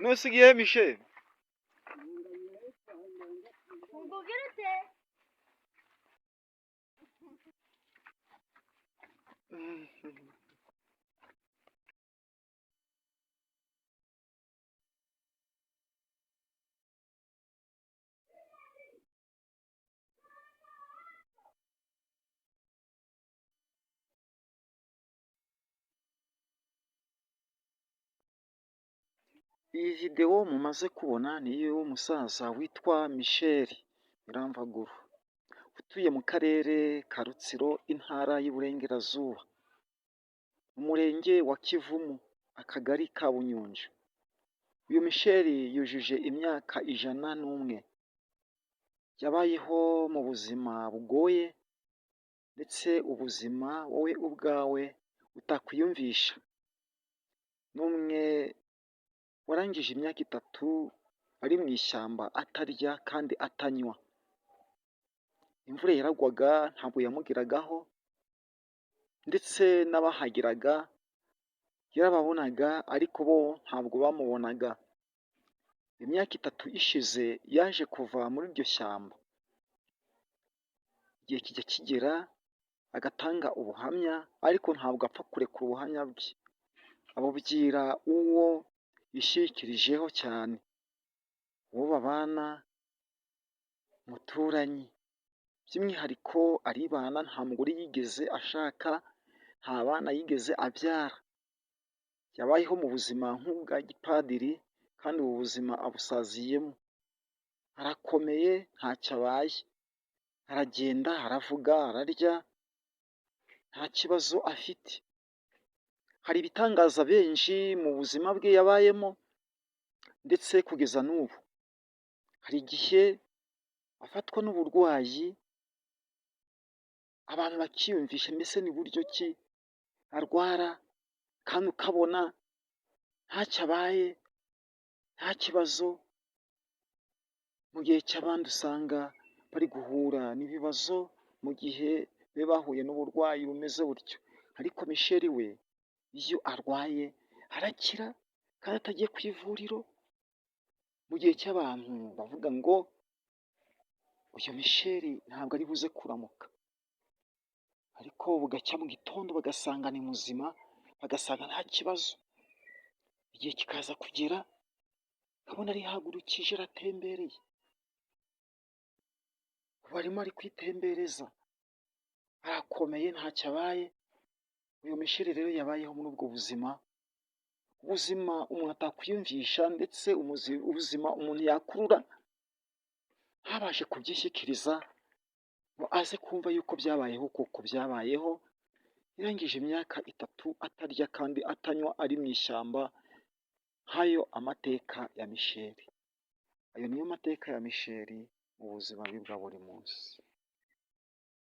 Nusigiye Michel? Iyi video mumaze kubona ni iy'umusaza witwa Michel Miramvaguru, utuye mu karere ka Rutsiro, intara y'Iburengerazuba, umurenge wa Kivumu, akagari ka Bunyonjo. Uyu Michel yujuje imyaka 101, yabayeho mu buzima bugoye ndetse ubuzima wowe ubwawe utakwiyumvisha. N'umwe warangije imyaka 3 ari mu ishyamba atarya kandi atanywa. Imvura yaragwaga ntabwo yamugeragaho, ndetse n'abahageraga yarababonaga ariko bo ntabwo bamubonaga. Imyaka 3 ishize yaje kuva muri iryo shyamba, igihe kijya kigera agatanga ubuhamya, ariko ntabwo apfa kurekura ubuhamya bwe, abubwira uwo yishingikirijeho cyane, uwo babana, umuturanyi. By'umwihariko aribana, nta mugore yigeze ashaka, nta bana yigeze abyara. Yabayeho mu buzima nk'ubwa gipadiri, kandi ubu buzima abusaziyemo. Arakomeye ntacyo abaye, aragenda, aravuga, ararya, nta kibazo afite. Hari ibitangaza benshi mu buzima bwe yabayemo, ndetse kugeza n'ubu. Hari igihe afatwa n'uburwayi, abantu bakiyumvisha mbese ni buryo ki arwara, kandi ukabona ntacyo abaye, nta kibazo. Mu gihe cy'abandi usanga bari guhura n'ibibazo mu gihe be bahuye n'uburwayi bumeze butyo. Ariko Michel we iyo arwaye arakira kandi atagiye ku ivuriro. Mu gihe cy'abantu bavuga ngo uyu Michel ntabwo ari buze kuramuka, ariko bugacya mu gitondo bagasanga ni muzima, bagasanga nta kibazo. Igihe kikaza kugera ukabona arihagurukije, aratembereye, ubu arimo ari kwitembereza, arakomeye ntacyo abaye. Uyu Michel rero yabayeho muri ubwo buzima, ubuzima umuntu atakwiyumvisha, ndetse ubuzima umuntu yakurura ntabashe kubyishyikiriza ngo aze kumva yuko byabayeho kuko byabayeho. Yarangije imyaka 3 atarya kandi atanywa, ari mu ishyamba. Nk'ayo amateka ya Michel. Ayo niyo mateka ya Michel mu buzima bwe bwa buri munsi.